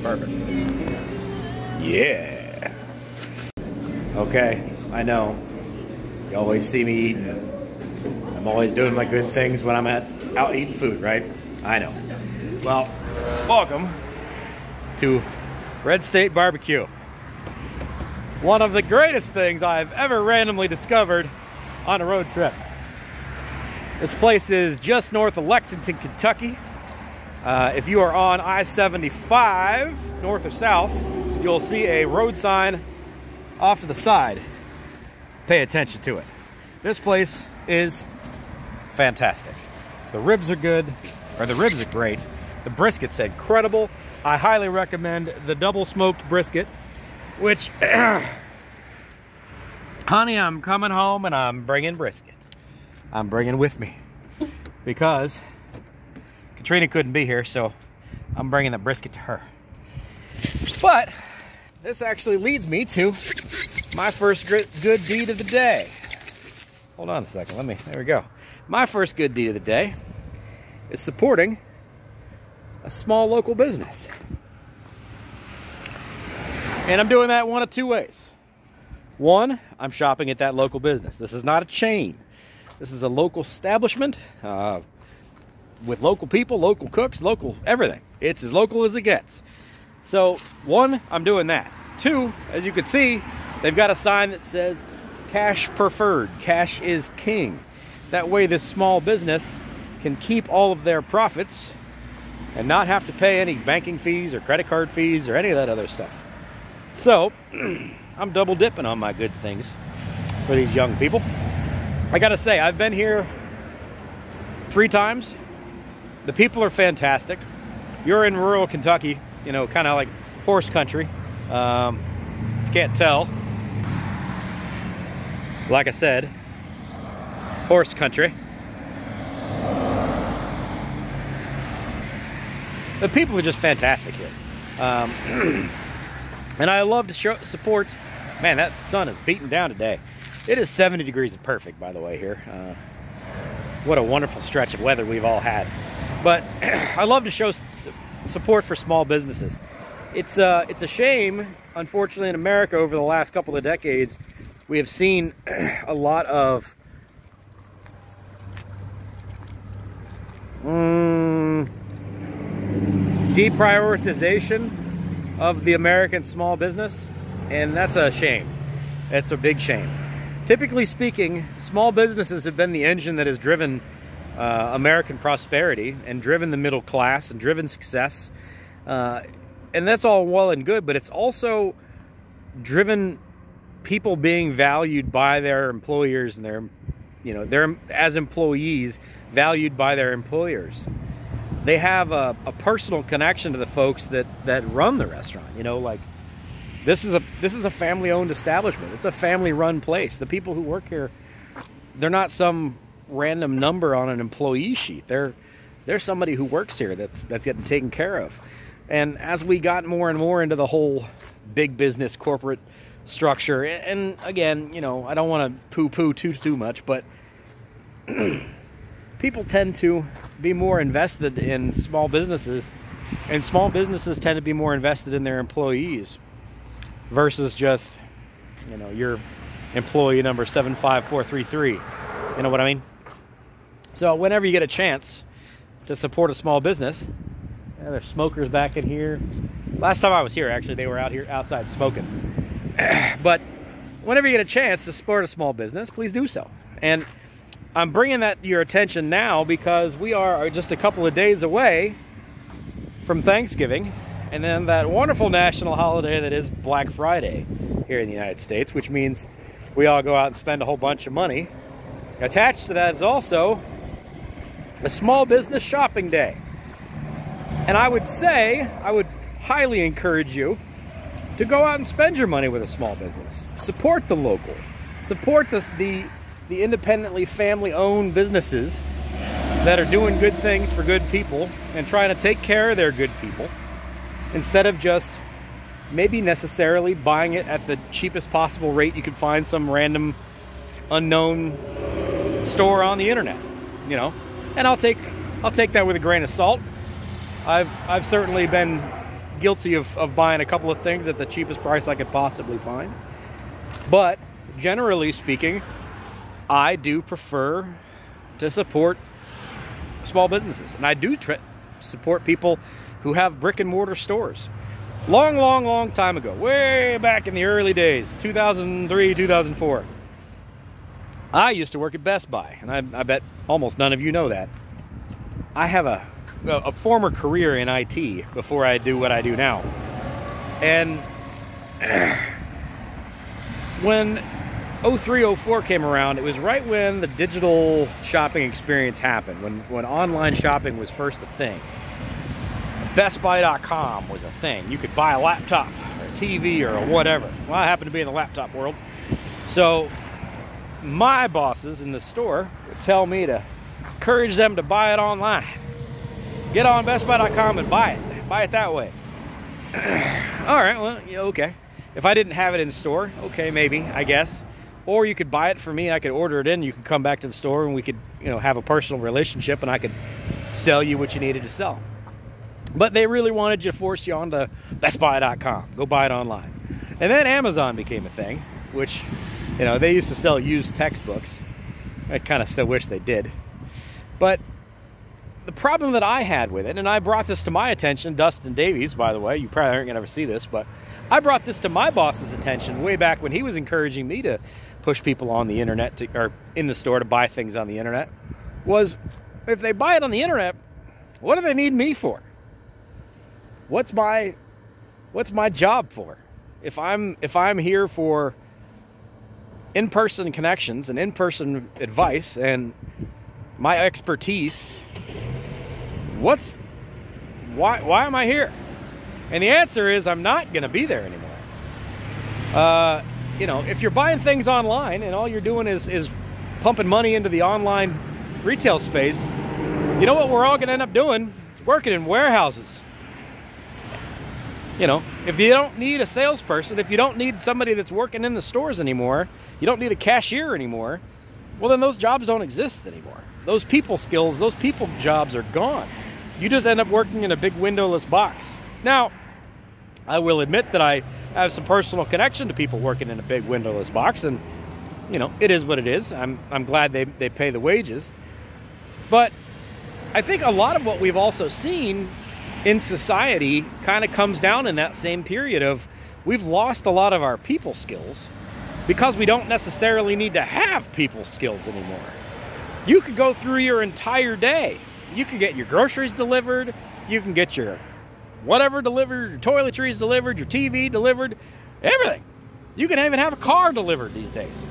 Perfect. Yeah. Okay, I know. You always see me eating. I'm always doing my good things when I'm out eating food, right? I know. Well, welcome to Red State BBQ. One of the greatest things I've ever randomly discovered on a road trip. This place is just north of Lexington, Kentucky. If you are on I-75, north or south, you'll see a road sign off to the side. Pay attention to it. This place is fantastic. The ribs are good, or the ribs are great. The brisket's incredible. I highly recommend the double smoked brisket, which, honey, I'm coming home and I'm bringing brisket. I'm bringing with me because Katrina couldn't be here, so I'm bringing the brisket to her. But this actually leads me to my first good deed of the day. Hold on a second, there we go. My first good deed of the day is supporting a small local business. And I'm doing that one of two ways. One, I'm shopping at that local business. This is not a chain. This is a local establishment with local people, local cooks, local everything. It's as local as it gets. So, one, I'm doing that. Two, as you can see, they've got a sign that says, cash preferred, cash is king. That way this small business can keep all of their profits and not have to pay any banking fees or credit card fees or any of that other stuff. So, I'm double dipping on my good things for these young people. I gotta say, I've been here 3 times. The people are fantastic. You're in rural Kentucky, you know, kind of like horse country. If you can't tell, like I said, horse country. The people are just fantastic here. And I love to support. Man, that sun is beating down today. It is 70 degrees and perfect, by the way, here. What a wonderful stretch of weather we've all had. But I love to show support for small businesses. It's a shame, unfortunately, in America over the last couple of decades, we have seen a lot of deprioritization of the American small business, and that's a shame. It's a big shame. Typically speaking, small businesses have been the engine that has driven American prosperity and driven the middle class and driven success. And that's all well and good, but it's also driven people being valued by their employers and they're as employees valued by their employers. They have a personal connection to the folks that run the restaurant. You know, like this is a family-owned establishment. It's a family-run place. The people who work here, they're not some random number on an employee sheet. They're somebody who works here that's getting taken care of. And as we got more and more into the whole big business corporate structure, and again, you know, I don't want to poo-poo too much, but people tend to be more invested in small businesses, and small businesses tend to be more invested in their employees versus just, you know, your employee number 75433. You know what I mean? So whenever you get a chance to support a small business, there's smokers back in here. Last time I was here, actually, they were outside smoking. But whenever you get a chance to support a small business, please do so. And I'm bringing that to your attention now because we are just a couple of days away from Thanksgiving, and then that wonderful national holiday that is Black Friday here in the United States, which means we all go out and spend a whole bunch of money. Attached to that is also a small business shopping day. And I would highly encourage you to go out and spend your money with a small business. Support the local. Support the independently family-owned businesses that are doing good things for good people and trying to take care of their good people instead of just maybe necessarily buying it at the cheapest possible rate you could find some random unknown store on the internet, you know. And I'll take that with a grain of salt. I've certainly been guilty of buying a couple of things at the cheapest price I could possibly find. But generally speaking, I do prefer to support small businesses. And I do support people who have brick and mortar stores. Long time ago, way back in the early days, 2003, 2004, I used to work at Best Buy. And I bet almost none of you know that. I have a former career in IT before I do what I do now. And when 03, 04 came around, it was right when the digital shopping experience happened, when online shopping was first a thing. BestBuy.com was a thing. You could buy a laptop or a TV or whatever. Well, I happen to be in the laptop world. So my bosses in the store would tell me to encourage them to buy it online. Get on BestBuy.com and buy it. Buy it that way. All right, well, yeah, okay. If I didn't have it in store, okay, maybe, I guess. Or you could buy it for me and I could order it in. You could come back to the store and we could, have a personal relationship and I could sell you what you needed to sell. But they really wanted you to force you onto BestBuy.com. Go buy it online. And then Amazon became a thing, which, they used to sell used textbooks. I kind of still wish they did. But the problem that I had with it, and I brought this to my attention, Dustin Davies, by the way, you probably aren't going to ever see this, but I brought this to my boss's attention way back when he was encouraging me to push people on the internet or in the store to buy things on the internet, was if they buy it on the internet, what do they need me for? What's my job for? If I'm here for in-person connections and in-person advice and my expertise, why am I here? And the answer is I'm not going to be there anymore. If you're buying things online and all you're doing is pumping money into the online retail space, you know what we're all going to end up doing? It's working in warehouses. If you don't need a salesperson, if you don't need somebody that's working in the stores anymore, you don't need a cashier anymore, well, then those jobs don't exist anymore. Those people skills, those people jobs are gone. You just end up working in a big windowless box. Now, I will admit that I have some personal connection to people working in a big windowless box, and, it is what it is. I'm glad they pay the wages. But I think a lot of what we've also seen in society kind of comes down in that same period of we've lost a lot of our people skills because we don't necessarily need to have people skills anymore. You could go through your entire day. You can get your groceries delivered. You can get your whatever delivered, your toiletries delivered, your TV delivered, everything. You can even have a car delivered these days.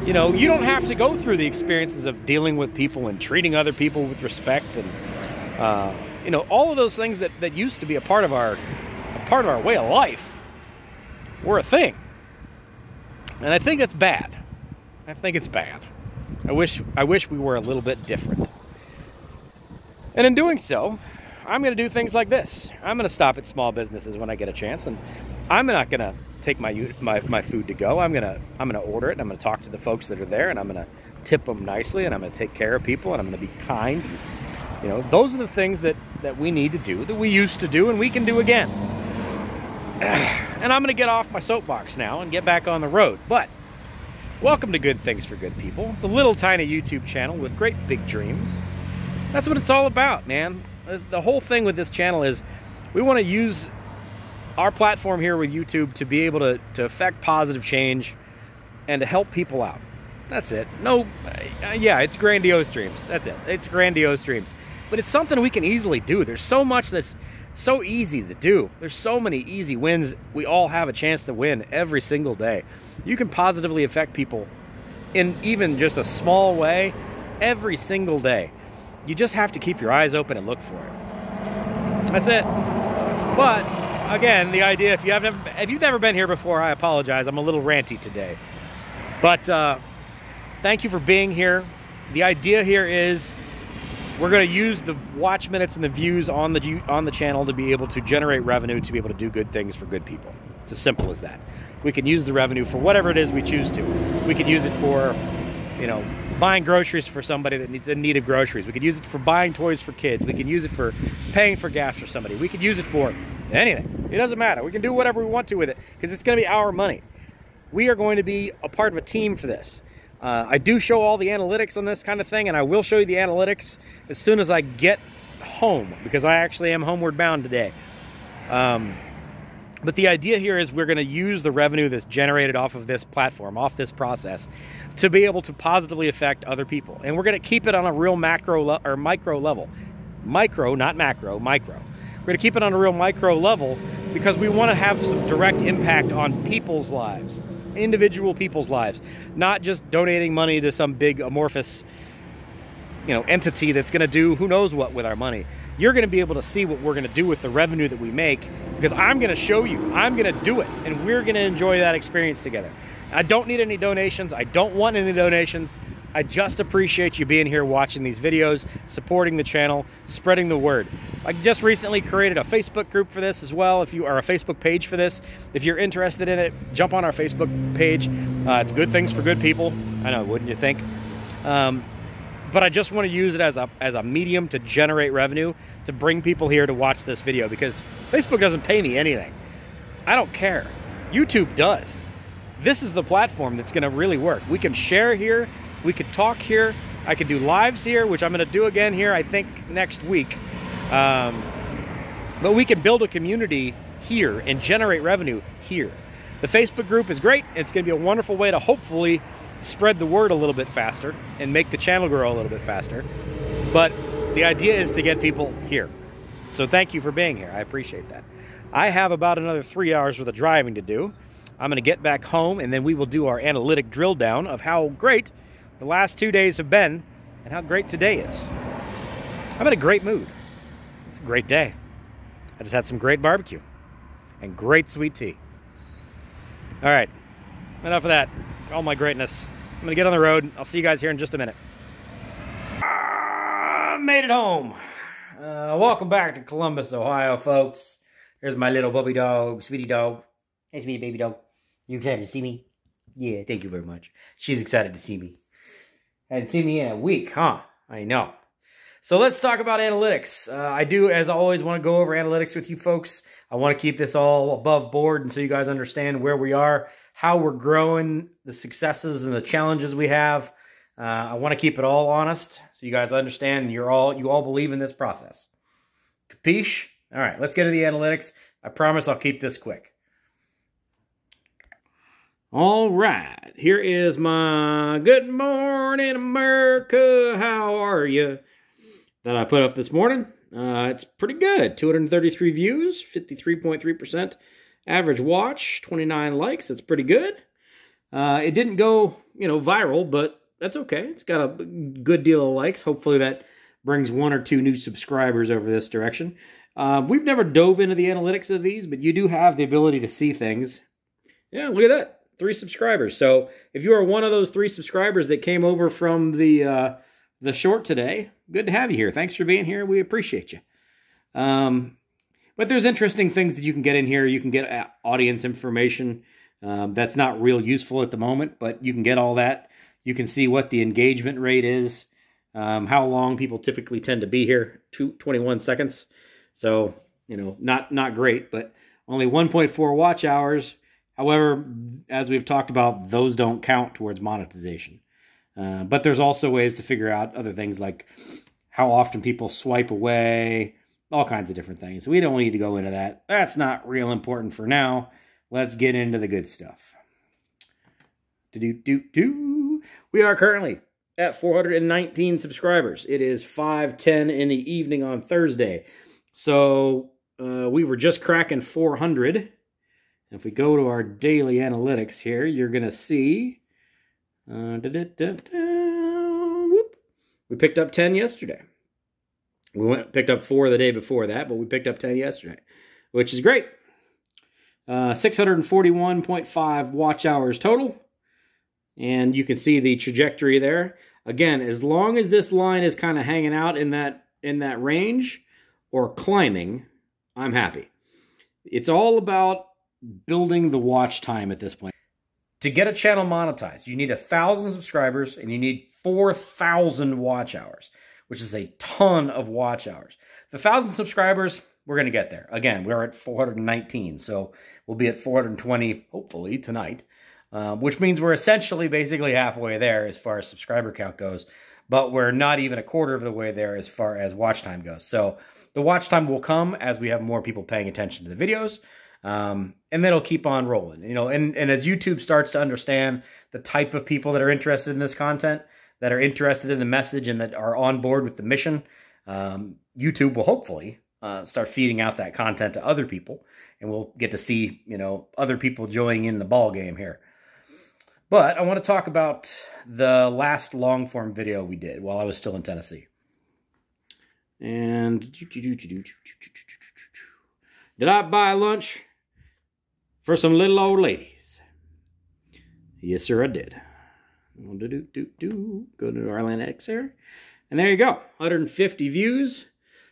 You don't have to go through the experiences of dealing with people and treating other people with respect and all of those things that used to be a part of our way of life were a thing. And I think that's bad. I think it's bad. I wish we were a little bit different. And in doing so, I'm going to do things like this. I'm going to stop at small businesses when I get a chance, and I'm not going to take my food to go. I'm going to order it, and I'm going to talk to the folks that are there, and I'm going to tip them nicely, and I'm going to take care of people, and I'm going to be kind. Those are the things that we need to do, that we used to do, and we can do again. And I'm going to get off my soapbox now and get back on the road. But welcome to Good Things for Good People, the little tiny YouTube channel with great big dreams. That's what it's all about, man. The whole thing with this channel is we want to use our platform here with YouTube to be able to affect positive change and to help people out. That's it. It's grandiose dreams. That's it. It's grandiose dreams. But it's something we can easily do. There's so much that's so easy to do. There's so many easy wins we all have a chance to win every single day. You can positively affect people in even just a small way every single day. You just have to keep your eyes open and look for it. That's it. But again, the idea, if you've never been here before, I apologize. I'm a little ranty today. But thank you for being here. The idea here is we're going to use the watch minutes and the views on the channel to be able to generate revenue, to be able to do good things for good people. It's as simple as that. We can use the revenue for whatever it is we choose to. We can use it for, buying groceries for somebody that needs in need of groceries. We could use it for buying toys for kids. We can use it for paying for gas for somebody. We could use it for anything. It doesn't matter. We can do whatever we want to with it because it's going to be our money. We are going to be a part of a team for this. I do show all the analytics on this kind of thing, and I will show you the analytics as soon as I get home, because I actually am homeward bound today. But the idea here is we're going to use the revenue that's generated off of this platform, off this process, to be able to positively affect other people. And we're going to keep it on a real macro or micro level. Micro, not macro, micro. We're going to keep it on a real micro level because we want to have some direct impact on people's lives, individual people's lives, not just donating money to some big amorphous, entity that's going to do who knows what with our money. You're going to be able to see what we're going to do with the revenue that we make, because I'm going to show you. I'm going to do it, and we're going to enjoy that experience together. I don't need any donations. I don't want any donations. I just appreciate you being here watching these videos, supporting the channel, spreading the word. I just recently created a Facebook group for this as well, if you are a Facebook page for this. If you're interested in it, jump on our Facebook page. It's Good Things for Good People. I know, wouldn't you think? But I just want to use it as a medium to generate revenue, to bring people here to watch this video, because Facebook doesn't pay me anything. I don't care. YouTube does. This is the platform that's going to really work. We can share here. We could talk here. I could do lives here, which I'm going to do again here, I think, next week. But we can build a community here and generate revenue here. The Facebook group is great. It's going to be a wonderful way to hopefully spread the word a little bit faster and make the channel grow a little bit faster. But the idea is to get people here. So thank you for being here. I appreciate that. I have about another 3 hours worth of driving to do. I'm going to get back home, and then we will do our analytic drill down of how great the last 2 days have been and how great today is. I'm in a great mood. It's a great day. I just had some great barbecue and great sweet tea. All right, enough of that. All my greatness. I'm gonna get on the road. I'll see you guys here in just a minute. Made it home. Welcome back to Columbus, Ohio, folks. Here's my little puppy dog, sweetie dog. It's me, baby dog. You excited to see me? Yeah, thank you very much. She's excited to see me. Hadn't seen me in a week, huh? I know. So let's talk about analytics. I do, as always, want to go over analytics with you folks. I want to keep this all above board, and so you guys understand where we are, how we're growing, the successes and the challenges we have. I want to keep it all honest, so you guys understand you all believe in this process. Capiche? All right, let's get to the analytics. I promise I'll keep this quick. All right, here is my Good Morning America, how are you? That I put up this morning. It's pretty good. 233 views, 53.3%. Average watch, 29 likes. That's pretty good. It didn't go, viral, but that's okay. It's got a good deal of likes. Hopefully that brings 1 or 2 new subscribers over this direction. We've never dove into the analytics of these, but you do have the ability to see things. Yeah, look at that. 3 subscribers. So if you are one of those 3 subscribers that came over from the short today, good to have you here. Thanks for being here. We appreciate you. But there's interesting things that you can get in here. You can get audience information. That's not real useful at the moment, but you can get all that. You can see what the engagement rate is, how long people typically tend to be here, 21 seconds. So, not great, but only 1.4 watch hours. However, as we've talked about, those don't count towards monetization. But there's also ways to figure out other things like how often people swipe away, all kinds of different things. We don't need to go into that. That's not real important for now. Let's get into the good stuff. We are currently at 419 subscribers. It is 5:10 in the evening on Thursday. So we were just cracking 400. If we go to our daily analytics here, you're going to see... we picked up 10 yesterday. We picked up 4 the day before that, but we picked up 10 yesterday, which is great. 641.5 watch hours total. And you can see the trajectory there. Again, as long as this line is kind of hanging out in that range or climbing, I'm happy. It's all about building the watch time at this point. To get a channel monetized, you need 1,000 subscribers and you need 4,000 watch hours, which is a ton of watch hours. The 1,000 subscribers, we're going to get there. Again, we're at 419, so we'll be at 420, hopefully, tonight, which means we're essentially basically halfway there as far as subscriber count goes, but we're not even a quarter of the way there as far as watch time goes. So the watch time will come as we have more people paying attention to the videos, and then it'll keep on rolling. You know, and as YouTube starts to understand the type of people that are interested in this content, that are interested in the message and that are on board with the mission, YouTube will hopefully start feeding out that content to other people, and we'll get to see, you know, other people joining in the ball game here. But I want to talk about the last long-form video we did while I was still in Tennessee. And did I buy lunch for some little old ladies? Yes, sir, I did. Go to our analytics here. And there you go. 150 views,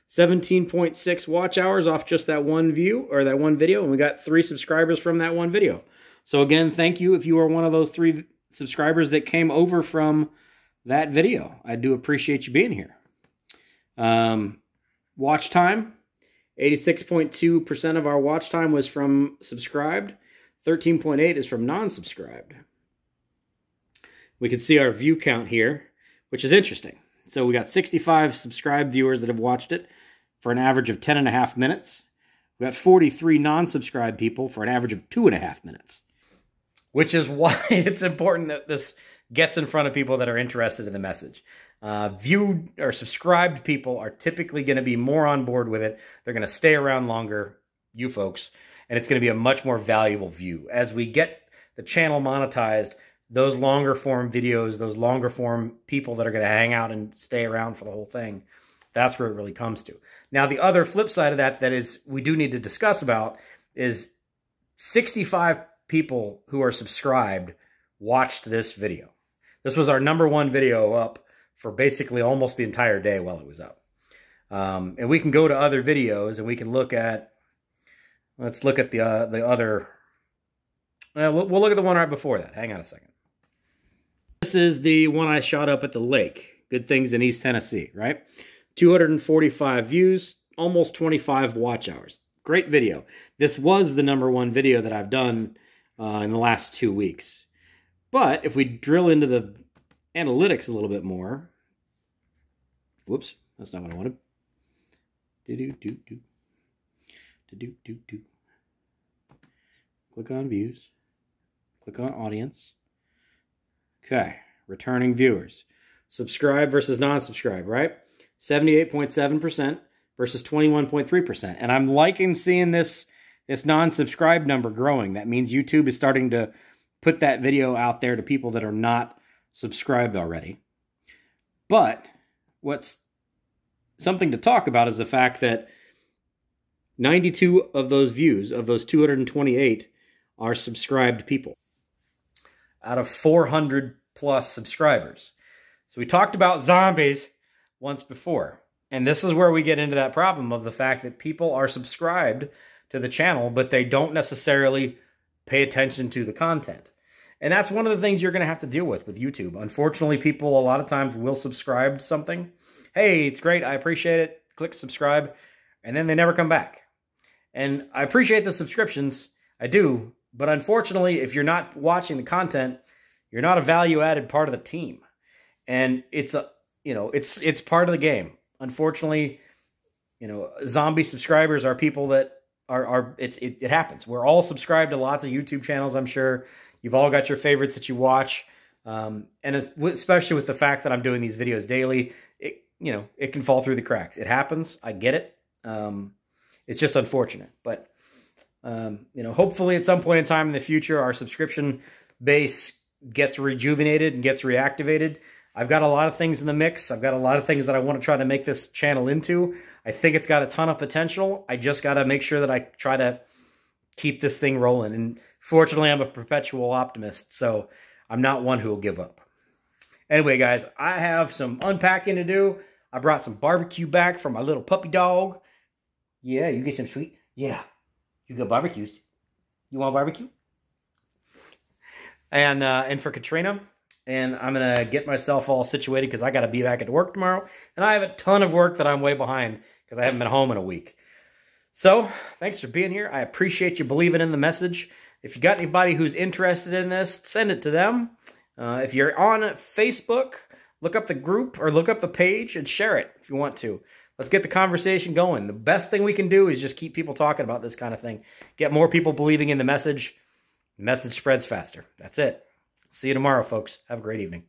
17.6 watch hours off just that one view, or that one video. And we got 3 subscribers from that one video. So again, thank you if you are one of those 3 subscribers that came over from that video. I do appreciate you being here. Watch time, 86.2% of our watch time was from subscribed. 13.8 is from non-subscribed. We can see our view count here, which is interesting. So we got 65 subscribed viewers that have watched it for an average of 10.5 minutes. We got 43 non-subscribed people for an average of 2.5 minutes. Which is why it's important that this gets in front of people that are interested in the message. Viewed or subscribed people are typically going to be more on board with it. They're going to stay around longer, you folks, and it's going to be a much more valuable view. As we get the channel monetized, those longer form videos, those longer form people that are going to hang out and stay around for the whole thing, that's where it really comes to. Now, the other flip side of that is we do need to discuss about is 65 people who are subscribed watched this video. This was our #1 video up for basically almost the entire day while it was up. And we can go to other videos and we can look at, let's look at the other, we'll look at the one right before that. Hang on a second. This is the one I shot up at the lake. Good Things in East Tennessee, right? 245 views, almost 25 watch hours. Great video. This was the #1 video that I've done in the last 2 weeks. But if we drill into the analytics a little bit more, whoops, that's not what I wanted. Click on views. Click on audience. Okay, returning viewers. Subscribe versus non-subscribe, right? 78.7% versus 21.3%. And I'm liking seeing this non-subscribe number growing. That means YouTube is starting to put that video out there to people that are not subscribed already. But what's something to talk about is the fact that 92 of those views, of those 228, are subscribed people out of 400 plus subscribers. So we talked about zombies once before. And this is where we get into that problem of the fact that people are subscribed to the channel, but they don't necessarily pay attention to the content. And that's one of the things you're going to have to deal with YouTube. Unfortunately, people a lot of times will subscribe to something. Hey, it's great. I appreciate it. Click subscribe. And then they never come back. And I appreciate the subscriptions. I do. But unfortunately, if you're not watching the content, you're not a value-added part of the team. And it's it's part of the game. Unfortunately, zombie subscribers are people that it happens. We're all subscribed to lots of YouTube channels, I'm sure. You've all got your favorites that you watch. And especially with the fact that I'm doing these videos daily, it can fall through the cracks. It happens. I get it. It's just unfortunate. But, hopefully at some point in time in the future, our subscription base gets rejuvenated and gets reactivated. I've got a lot of things in the mix. I've got a lot of things that I want to try to make this channel into. I think it's got a ton of potential. I just got to make sure that I try to keep this thing rolling. And fortunately, I'm a perpetual optimist, so I'm not one who will give up. Anyway, guys, I have some unpacking to do. I brought some barbecue back for my little puppy dog. Yeah, you get some sweet. Yeah, you got barbecues. You want barbecue? And for Katrina, and I'm going to get myself all situated because I got to be back at work tomorrow. And I have a ton of work that I'm way behind because I haven't been home in a week. So, thanks for being here. I appreciate you believing in the message. If you got anybody who's interested in this, send it to them. If you're on Facebook, look up the group or look up the page and share it if you want to. Let's get the conversation going. The best thing we can do is just keep people talking about this kind of thing. Get more people believing in the message. The message spreads faster. That's it. See you tomorrow, folks. Have a great evening.